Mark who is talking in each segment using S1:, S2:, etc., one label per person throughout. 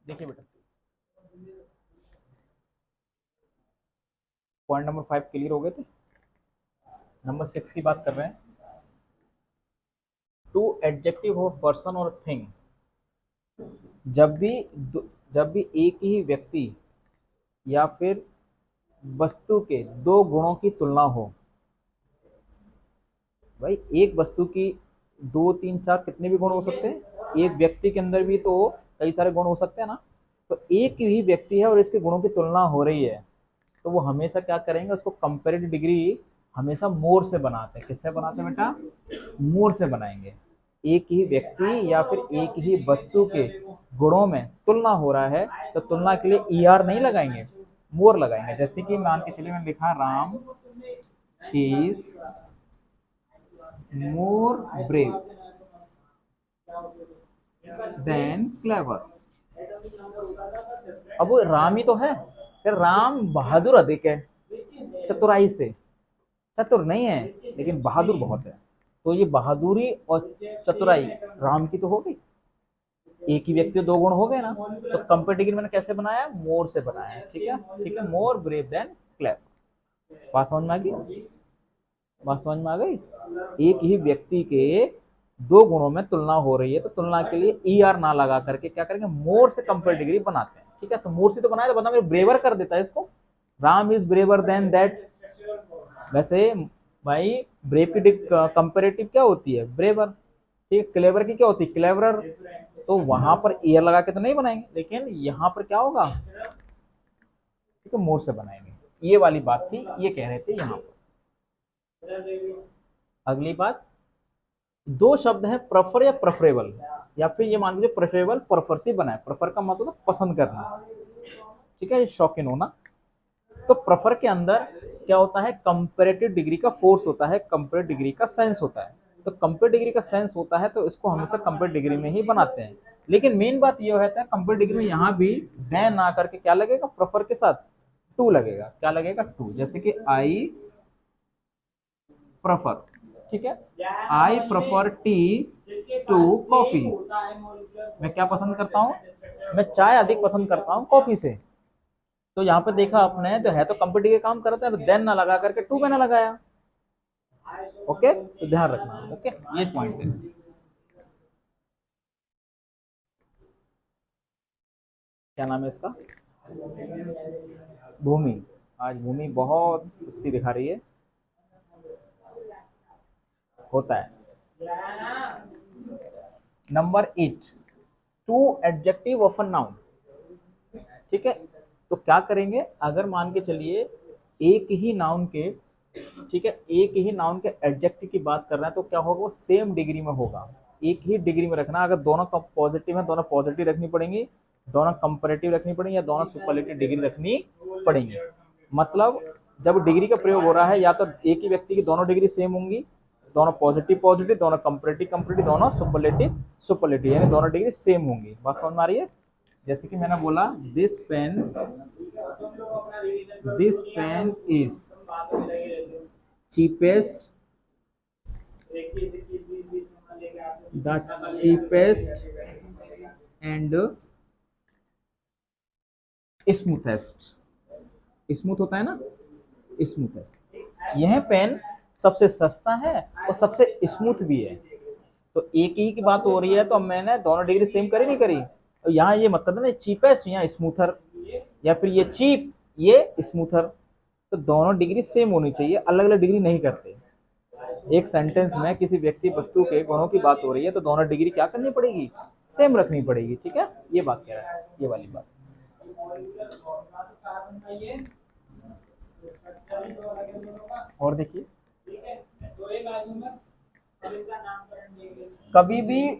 S1: देखिए बेटा, point number 5 clear हो गए थे। नंबर 6 की बात कर रहे हैं। टू एडजेक्टिव ऑफ पर्सन और थिंग। जब भी जब भी एक ही व्यक्ति या फिर वस्तु के दो गुणों की तुलना हो। भाई एक वस्तु की दो तीन चार कितने भी गुण हो सकते हैं, एक व्यक्ति के अंदर भी तो कई सारे गुण हो सकते हैं ना। तो एक ही व्यक्ति है और इसके गुणों की तुलना हो रही है, तो वो हमेशा क्या करेंगे, उसको कंपेरेटिव डिग्री हमेशा मोर से बनाते हैं। किससे बनाते हैं बेटा? मोर से बनाएंगे। एक ही व्यक्ति या फिर एक ही वस्तु के गुणों में तुलना हो रहा है तो तुलना के लिए ईआर नहीं लगाएंगे, मोर लगाएंगे। जैसे कि मान के चलिए मैंने लिखा Ram is more brave than clever. अब वो राम ही तो है, फिर राम बहादुर अधिक है चतुराई से। चतुर नहीं है लेकिन बहादुर बहुत है, तो ये बहादुरी और चतुराई राम की तो हो गई। एक ही व्यक्ति दो गुण हो गए ना, तो कंपेटिटिव मैंने कैसे बनाया? मोर से बनाया है। ठीक है, ठीक है, मोर ब्रेव देन क्लेवर। बात समझ में आ गई? बात समझ में आ गई? एक ही व्यक्ति के दो गुणों में तुलना हो रही है तो तुलना के लिए ई आर ना लगा करके क्या करेंगे, मोर से कंपेरेटिव डिग्री बनाते हैं। ठीक है, तो मोर से तो बनाया, तो बता मेरे ब्रेवर कर देता है इसको। Ram is braver than that. वैसे भाई ब्रेव की कंपेरेटिव क्या होती है? ब्रेवर। ठीक, क्लेवर की क्या होती है? क्लेवरर। तो वहां पर ईयर लगा के तो नहीं बनाएंगे, लेकिन यहाँ पर क्या होगा? ठीक है, मोर से बनाएंगे। ये वाली बात थी, ये कह रहे थे यहाँ पर। अगली बात, दो शब्द है प्रेफर या प्रेफरेबल, या फिर ये मान लीजिए प्रेफरेबल प्रेफर से बना है। प्रेफर का मतलब पसंद करना, ठीक है, शौकीन होना। तो प्रेफर के अंदर क्या होता है? कंपेरेटिव डिग्री का फोर्स होता है, कंपेरेटिव डिग्री का सेंस होता है। तो कंपेरेटिव डिग्री का सेंस होता है तो इसको हमेशा कंपेरेटिव डिग्री में ही बनाते हैं। लेकिन मेन बात यह होता है कंपेरेटिव डिग्री में यहाँ भी देन ना करके क्या लगेगा? प्रेफर के साथ टू लगेगा। क्या लगेगा? टू। जैसे कि आई प्रेफर, ठीक है, I prefer tea to coffee. मैं क्या पसंद करता हूँ? मैं चाय अधिक पसंद करता हूँ कॉफी से। तो यहाँ पे देखा आपने, तो है तो कंप्यूटर के काम करता है, तो देन ना लगा करके टू पे ना लगाया। ओके, तो ध्यान रखना। ओके, ये पॉइंट है। क्या नाम है इसका? भूमि। आज भूमि बहुत सुस्ती दिखा रही है। होता है। Number 8, two adjective of a noun. ठीक है, तो क्या करेंगे? अगर मान के चलिए एक ही नाउन के, ठीक है, एक ही नाउन के एडजेक्टिव की बात कर रहे हैं तो क्या होगा? वो सेम डिग्री में होगा। एक ही डिग्री में रखना। अगर दोनों पॉजिटिव है, दोनों पॉजिटिव रखनी पड़ेंगी, दोनों कंपेरेटिव रखनी पड़ेंगी, या दोनों सुपरलेटिव डिग्री रखनी पड़ेंगी। मतलब जब डिग्री का प्रयोग हो रहा है, या तो एक ही व्यक्ति की दोनों डिग्री सेम होंगी, दोनों पॉजिटिव पॉजिटिव, दोनों कंपेरेटिव कंपेरेटिव, दोनों सुपरलेटिव सुपरलेटिव, यानी दोनों डिग्री सेम होंगी। बात समझ में आ रही है? जैसे कि मैंने बोला this pen is cheapest the cheapest and smoothest. Smooth होता है ना, स्मूथेस्ट। यह पेन सबसे सस्ता है और सबसे स्मूथ भी है। तो एक ही की बात हो रही है, तो अब मैंने दोनों डिग्री सेम करी नहीं करी? तो यहाँ ये मत करना चीपेस्ट, यहाँ स्मूथर, या फिर ये चीप ये स्मूथर। तो दोनों डिग्री सेम होनी चाहिए, अलग अलग डिग्री नहीं करते। एक सेंटेंस में किसी व्यक्ति वस्तु के गुणों की बात हो रही है तो दोनों डिग्री क्या करनी पड़ेगी? सेम रखनी पड़ेगी। ठीक है, ये बात कह रहा है, ये वाली बात। और देखिए, कभी भी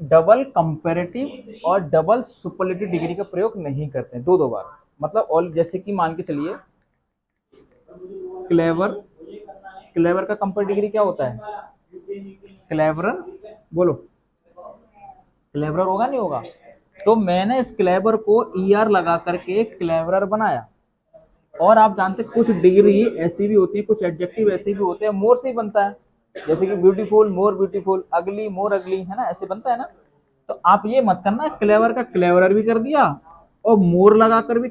S1: डबल कंपैरेटिव और डबल सुपरलेटिव डिग्री का प्रयोग नहीं करते हैं दो दो बार। मतलब ऑल, जैसे कि मान के चलिए क्लेवर, क्लेवर का कंपेरेटिव डिग्री क्या होता है? क्लेवरर। बोलो, क्लेवरर होगा नहीं होगा? तो मैंने इस क्लेवर को ई आर लगा करके क्लेवरर बनाया। और आप जानते हैं कुछ डिग्री ऐसी भी होती है, कुछ एडजेक्टिव ऐसे भी होते हैं मोर से ही बनता है। जैसे कि ब्यूटीफुल मोर ब्यूटीफुल, अगली मोर अगली, है ना, ऐसे बनता है ना। तो आप ये मत करना क्लेवर का क्लेवरर भी कर दिया और मोर लगाकर भी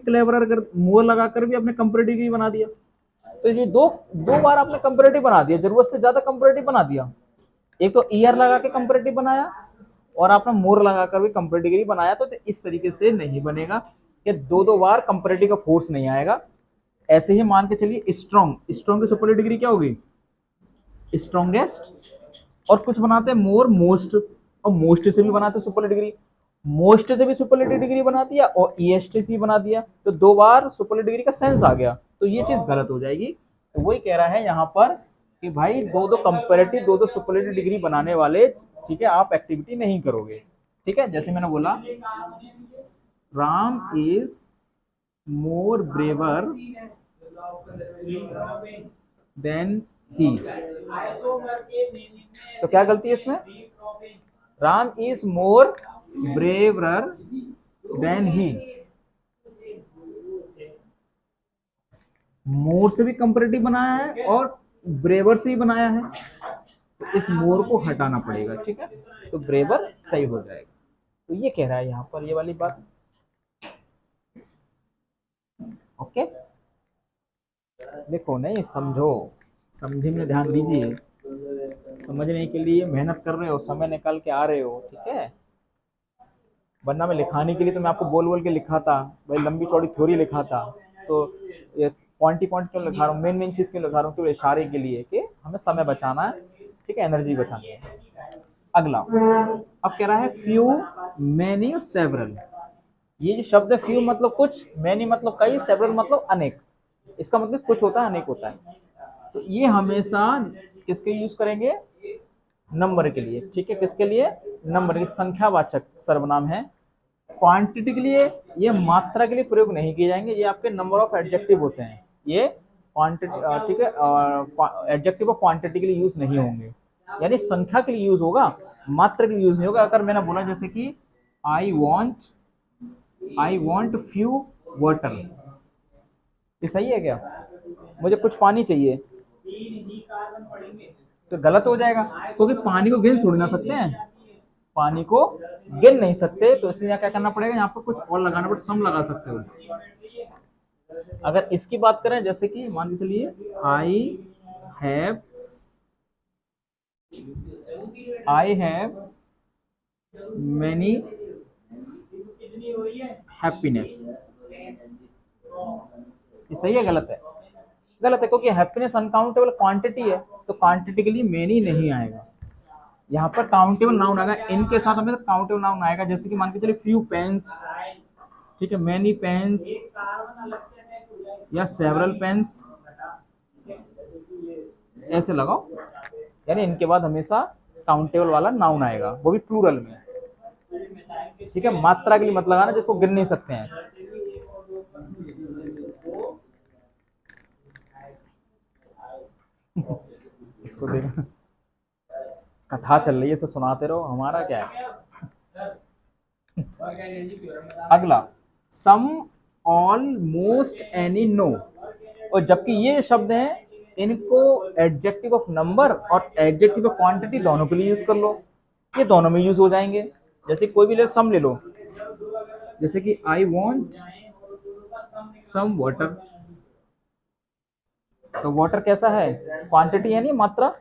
S1: मोर लगाकर भी अपने कंपैरेटिव डिग्री बना दिया। तो ये दो दो बार आपने कंपैरेटिव बना दिया, जरूरत से ज्यादा कंपैरेटिव बना दिया। एक तो ईयर लगा के कंपैरेटिव बनाया और आपने मोर लगाकर भी कंपैरेटिव डिग्री बनाया। तो इस तरीके से नहीं बनेगा कि दो दो बार कंपैरेटिव का फोर्स नहीं आएगा। ऐसे ही मान के चलिए स्ट्रॉन्ग, स्ट्रॉन्ग की सुपरलेटिव डिग्री क्या होगी? स्ट्रॉन्गेस्ट। और कुछ बनाते हैं मोर, मोस्ट, और मोस्ट से भी बनाते हैं सुपरलेटिव डिग्री। मोस्ट से भी सुपरलेटिव डिग्री बना दिया और ईएसटी से बना दिया, तो दो बार सुपरलेटिव डिग्री का सेंस आ गया, तो ये चीज गलत हो जाएगी। तो वही कह रहा है यहाँ पर कि भाई दो दो कंपैरेटिव, दो दो सुपरलेटिव डिग्री बनाने वाले, ठीक है, आप एक्टिविटी नहीं करोगे। ठीक है, जैसे मैंने बोला Ram is more braver than he, तो क्या गलती है इसमें? Ram is more braver than he. More से भी कंपैरेटिव बनाया है और ब्रेवर से भी बनाया है, तो इस मोर को हटाना पड़ेगा। ठीक है, तो ब्रेवर सही हो जाएगा। तो ये कह रहा है यहाँ पर ये वाली बात। ओके, देखो नहीं समझो, समझे में ध्यान दीजिए। समझने के लिए मेहनत कर रहे हो, समय निकाल के आ रहे हो, ठीक है। वरना मैं लिखाने के लिए तो मैं आपको बोल बोल के लिखाता, भाई लंबी चौड़ी थ्योरी लिखाता। तो ये पॉइंट पॉइंट क्यों लिखा रहा हूँ, मेन मेन चीज क्यों लिखा रहा हूँ, केवल इशारे के लिए कि हमें समय बचाना है, ठीक है, एनर्जी बचानी है। अगला, अब कह रहा है फ्यू, मैनी और सेवरल। ये जो शब्द है, फ्यू मतलब कुछ, मैनी मतलब कई, सेवरल मतलब अनेक। इसका मतलब कुछ होता है, अनेक होता है। तो ये हमेशा किसके यूज करेंगे? नंबर के लिए। ठीक है, किसके लिए? नंबर के, संख्यावाचक सर्वनाम है। क्वांटिटी के लिए, ये मात्रा के लिए प्रयोग नहीं किए जाएंगे, ये आपके नंबर ऑफ एडजेक्टिव होते हैं। ये क्वांटिटी, ठीक है, एडजेक्टिव और क्वांटिटी के लिए यूज नहीं होंगे, यानी संख्या के लिए यूज होगा, मात्रा के लिए यूज नहीं होगा। अगर मैंने बोला जैसे कि आई वॉन्ट फ्यू वाटर, ये सही है क्या? मुझे कुछ पानी चाहिए, तो गलत हो जाएगा, क्योंकि पानी को गिन थोड़ी ना सकते हैं, पानी को गिन नहीं सकते, तो इसलिए यहाँ क्या करना पड़ेगा, यहाँ पर कुछ और लगाना पड़ेगा, सम लगा सकते हो। अगर इसकी बात करें, जैसे कि मान के चलिए have I have many happiness, ये सही है गलत है? गलत है, क्योंकि हैप्पीनेस अनकाउंटेबल क्वांटिटी है, तो क्वांटिटी के लिए मेनी नहीं आएगा। यहाँ पर काउंटेबल नाउन आएगा, इनके साथ हमें काउंटेबल नाउन आएगा, जैसे कि मान के चलिए फ्यू पेन्स, ठीक है, मैनी पेन्स या सेवरल पेन्स, ऐसे लगाओ, यानी इनके बाद हमेशा काउंटेबल वाला नाउन आएगा, वो भी प्लूरल में। ठीक है, मात्रा के लिए मत लगाना जिसको गिन नहीं सकते हैं। इसको देखना, कथा चल रही है, इसे सुनाते रहो, हमारा क्या है। अगला, सम, ऑल, मोस्ट, एनी, नो। और जबकि ये शब्द हैं, इनको एडजेक्टिव ऑफ नंबर और एडजेक्टिव ऑफ क्वांटिटी दोनों के लिए यूज कर लो, ये दोनों में यूज हो जाएंगे। जैसे कोई भी ले, सम ले लो, जैसे कि आई वॉन्ट सम वाटर, तो वाटर कैसा है? क्वांटिटी है, नहीं मात्रा।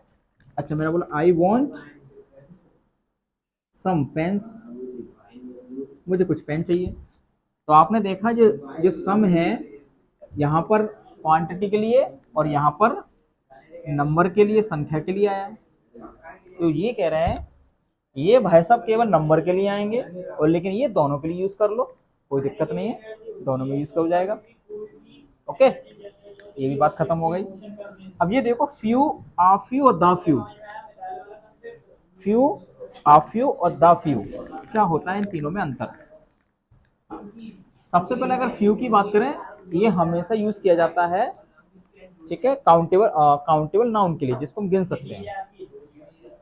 S1: अच्छा, मैंने बोला आई वॉन्ट सम पेन्स, मुझे कुछ पेन चाहिए, तो आपने देखा जो सम है, यहाँ पर क्वांटिटी के लिए और यहाँ पर नंबर के लिए, संख्या के लिए आया। तो ये कह रहे हैं ये भाई साहब केवल नंबर के लिए आएंगे, और लेकिन ये दोनों के लिए यूज कर लो, कोई दिक्कत नहीं है, दोनों में यूज कर जाएगा। ओके, ये भी बात खत्म हो गई। अब ये देखो, फ्यू, आ फ्यू और the few, few, uh few और द फ्यू, क्या होता है इन तीनों में अंतर? सबसे पहले अगर फ्यू की बात करें, ये हमेशा यूज किया जाता है, ठीक है, काउंटेबल, काउंटेबल नाउन के लिए, जिसको हम गिन सकते हैं,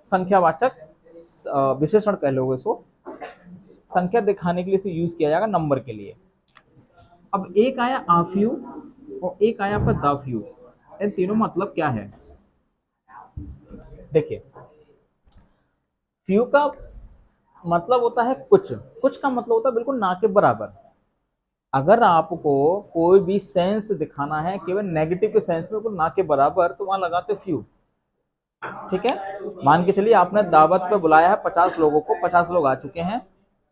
S1: संख्यावाचक विशेषण कह लो इसको, संख्या दिखाने के लिए इसे यूज किया जाएगा, नंबर के लिए। अब एक आया आफ्यू और एक आया आपका दाफ्यू, इन तीनों मतलब क्या है? देखिए, फ्यू का मतलब होता है कुछ, कुछ का मतलब होता है बिल्कुल ना के बराबर। अगर आपको कोई भी सेंस दिखाना है केवल नेगेटिव के सेंस में, बिल्कुल ना के बराबर, तो वहां लगाते फ्यू। ठीक है, मान के चलिए आपने दावत पे बुलाया है 50 लोगों को, 50 लोग आ चुके हैं,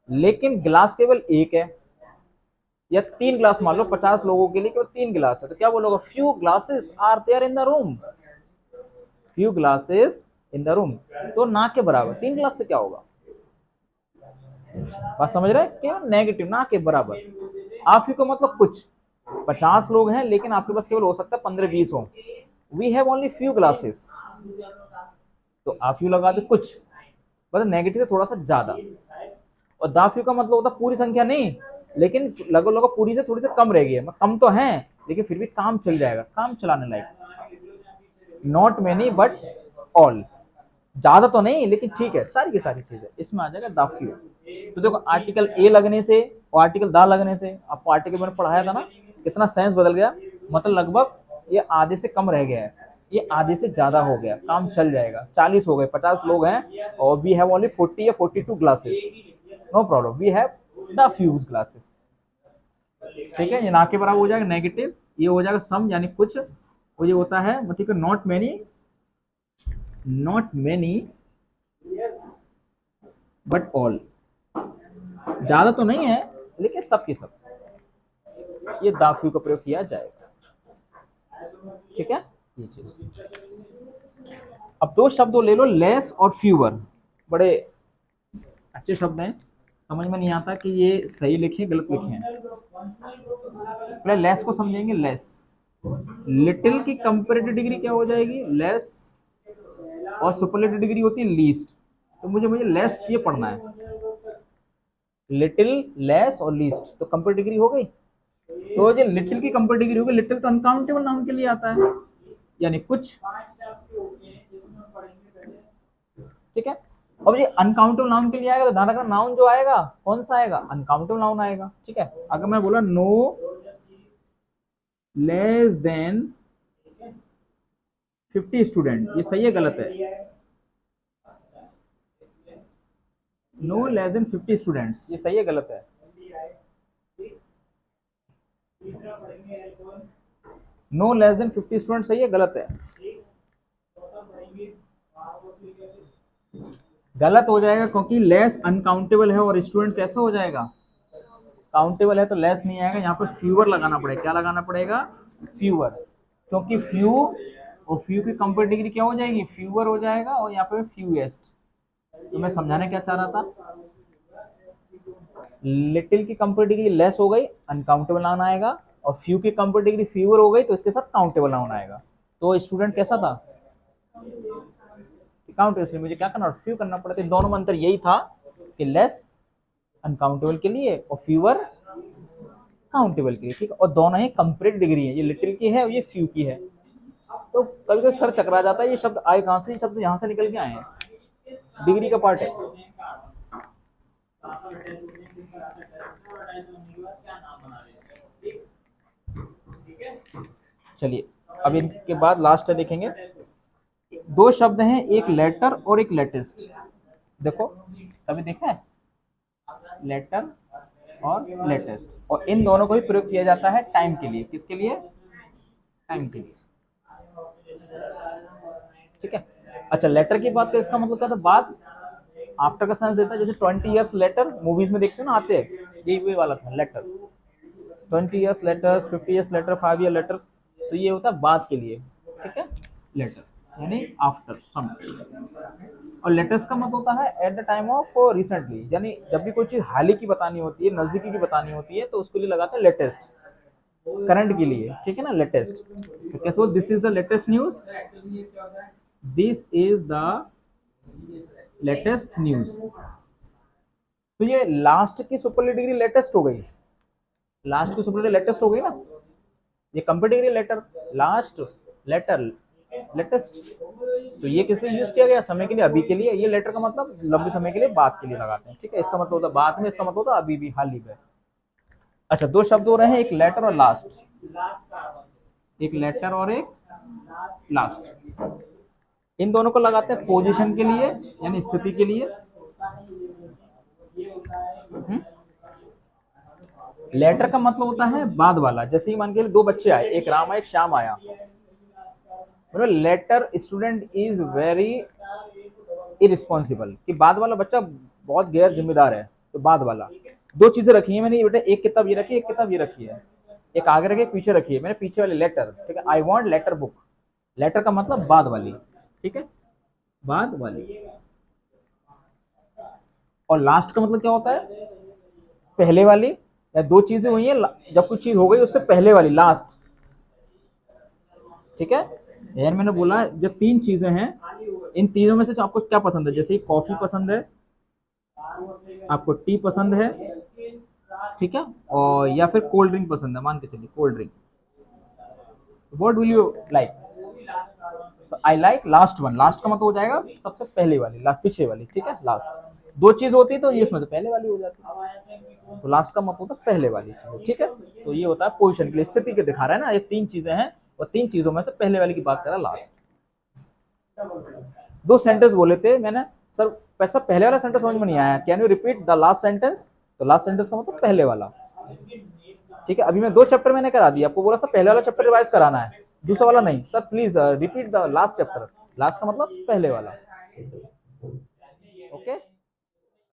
S1: लेकिन गिलास केवल एक है, या 3 गिलास, मान लो 50 लोगों के लिए केवल 3 गिलास है, तो क्या बोलोगे? Few glasses are there in the room, few glasses in the room. तो ना के बराबर 3 गिलास से क्या होगा? बात समझ रहे हैं? केवल नेगेटिव, ना के बराबर। आप ही को मतलब कुछ, 50 लोग हैं लेकिन आपके पास केवल हो सकता है 15-20 हो, we have only few glasses, तो आप यू लगा दे कुछ, मतलब नेगेटिव से थोड़ा सा ज्यादा। और दाफ्यू का मतलब होता है पूरी संख्या नहीं, लेकिन लगभग लगभग पूरी से थोड़ी से कम रह गई है, कम तो है लेकिन फिर भी काम चल जाएगा, काम चलाने लायक। नॉट मेनी बट ऑल, ज्यादा तो नहीं लेकिन ठीक है, सारी की सारी चीजें इसमें आ जाएगा दाफ्यू। तो देखो आर्टिकल ए लगने से और आर्टिकल दा लगने से, आपको आर्टिकल मैंने पढ़ाया था ना, कितना सेंस बदल गया। मतलब लगभग ये आधे से कम रह गया है, ये आधे से ज्यादा हो गया, काम चल जाएगा। 40 हो गए, 50 लोग हैं और वी हैव ओनली 40 या 42 ग्लासेस, no problem, we have the few glasses. ठीक है, ये ना के बराबर हो जाएगा नेगेटिव, ये हो जाएगा सम यानी कुछ, और ये होता है ठीक है not many, not many but all, ज्यादा तो नहीं है लेकिन सब के सब, ये दाफ्यू का प्रयोग किया जाएगा। ठीक है, ये चीज। अब दो शब्द ले लो, लेस और फ्यूअर, बड़े अच्छे शब्द हैं, समझ में नहीं आता कि ये सही लिखे गलत लिखे हैं। पहले लेस को समझेंगे। लेस, लिटिल की कंपैरेटिव डिग्री क्या हो जाएगी? लेस, और सुपरलेटिव डिग्री होती है लीस्ट। तो मुझे मुझे लेस ये पढ़ना है, लिटिल, लेस और लीस्ट, तो कंपैरेटिव डिग्री हो गई। तो जो लिटिल की कंपैरेटिव डिग्री होगी, लिटिल तो अनकाउंटेबल नाउन के लिए आता है, यानी कुछ। ठीक है, अब ये अनकाउंटेबल नाउन के लिए आएगा तो ध्यान रखना, नाउन जो आएगा कौन सा आएगा? अनकाउंटेबल नाउन आएगा। ठीक है, अगर मैं बोला नो लेस देन 50 स्टूडेंट, ये सही है गलत है? नो लेस देन 50 स्टूडेंट्स, ये सही है गलत है? नो लेस देन 50 स्टूडेंट सही है गलत है? गलत हो जाएगा, क्योंकि लेस अनकाउंटेबल है और स्टूडेंट कैसा हो जाएगा? काउंटेबल है, तो लेस नहीं आएगा, यहाँ पर फ्यूअर लगाना पड़ेगा। क्या लगाना पड़ेगा? फ्यूअर, क्योंकि फ्यू और फ्यू की कंपेयर डिग्री क्या हो जाएगी? फ्यूअर हो जाएगा, और यहाँ पे फ्यूएस्ट। तो मैं समझाने क्या चाह रहा था, लिटिल की कंपेयर डिग्री लेस हो गई, अनकाउंटेबल नाउन आएगा, और फ्यू की कंपेयर डिग्री फ्यूअर हो गई तो इसके साथ काउंटेबल नाउन आएगा। तो स्टूडेंट कैसा था? काउंटेबल, इसलिए मुझे क्या करना, फ्यू करना पड़ता है। दोनों में अंतर यही था कि लेस अनकाउंटेबल के लिए और फ्यूअर काउंटेबल के लिए। ठीक है, और दोनों ही कंपेरेटिव डिग्री है, ये लिटिल की है और ये फ्यू की है। तो कभी कभी सर चकरा जाता है, ये शब्द आए कहां से? ये शब्द यहां से निकल के आए हैं, डिग्री का पार्ट है। चलिए, अब इनके बाद लास्ट है देखेंगे। दो शब्द हैं, एक लेटर और एक लेटेस्ट। देखो, कभी देखा है लेटर और लेटेस्ट, और इन दोनों को ही प्रयोग किया जाता है टाइम के लिए। किसके लिए? टाइम के लिए। ठीक है, अच्छा लेटर की बात, तो इसका मतलब क्या था? बाद, आफ्टर का सेंस देता है। जैसे 20 ईयर्स लेटर मूवीज में देखते हो ना, आते हैं, यही वाला था later. 20 years laters, 50 years later, 5 year laters, तो ये होता है बाद के लिए। ठीक है, लेटर यानी आफ्टर सम। और लेटेस्ट का मतलब होता है at the time of recently, यानी जब भी कोई चीज हाल ही की बतानी होती है, नजदीकी की बतानी होती है, तो उसके लिए लगाते हैं लेटेस्ट, करंट के लिए। ठीक है ना, लेटेस्ट। तो कैसे बोल, this is the latest news, this is the latest news. तो ये लास्ट की सुपरलेटिव डिग्री लेटेस्ट हो गई, लास्ट की सुपरलेटिव लेटेस्ट हो गई ना, ये comparative degree later, last, later, latest. तो ये किस लिए यूज किया गया? समय के लिए, अभी के लिए। ये लेटर का मतलब लंबे समय के लिए, बात के लिए लगाते हैं। ठीक है, इसका मतलब होता है बाद में, इसका मतलब होता है अभी भी, हाल ही में। अच्छा, दो शब्द हो रहे हैं, एक लेटर और लास्ट, एक लेटर और एक लास्ट। इन दोनों को लगाते हैं पोजीशन के लिए, यानी स्थिति के लिए, लेटर का मतलब होता है बाद वाला। जैसे ही मान के दो बच्चे आए, एक राम आया एक श्याम आया, मतलब later student is very irresponsible, कि बाद वाला बच्चा बहुत गैर जिम्मेदार है। तो बाद वाला, दो चीजें रखी है मैंने बेटा, एक किताब ये रखी है, एक किताब ये रखी है, एक आगे रखी एक पीछे रखी है, मैंने पीछे वाले लेटर, ठीक है। I want later book, later का मतलब बाद वाली, ठीक है, बाद वाली। और लास्ट का मतलब क्या होता है, पहले वाली, या दो चीजें हुई है जब कुछ चीज हो गई उससे पहले वाली, लास्ट, ठीक है। यार मैंने बोला जब तीन चीजें हैं, इन तीनों में से आपको क्या पसंद है, जैसे कॉफी पसंद है, आपको टी पसंद है, ठीक है, और या फिर कोल्ड ड्रिंक पसंद है, मान के चलिए cold drink, what will you like. I like last one, last का मतलब हो जाएगा सबसे पहले वाली, पीछे वाली, ठीक है, लास्ट। दो चीज होती है तो ये इसमें से पहले वाली हो जाती है, तो लास्ट का मतलब होता है पहले वाली, ठीक है। तो ये होता है पोजीशन के लिए, स्थिति के दिखा रहा है ना, ये तीन चीजें हैं और तीन चीजों में से पहले वाली की बात कर रहा है, लास्ट। दो सेंटेंस बोले थे मैंने, सर पैसा पहले वाला सेंटेंस समझ में नहीं आया, can you repeat the last sentence. तो लास्ट सेंटेंस का मतलब पहले वाला, ठीक है। अभी मैं दो चैप्टर मैंने करा दिया, आपको बोला सर पहले वाला चैप्टर रिवाइज कराना है, दूसरा वाला नहीं sir, please repeat the last chapter. Last का मतलब पहले वाला, ओके।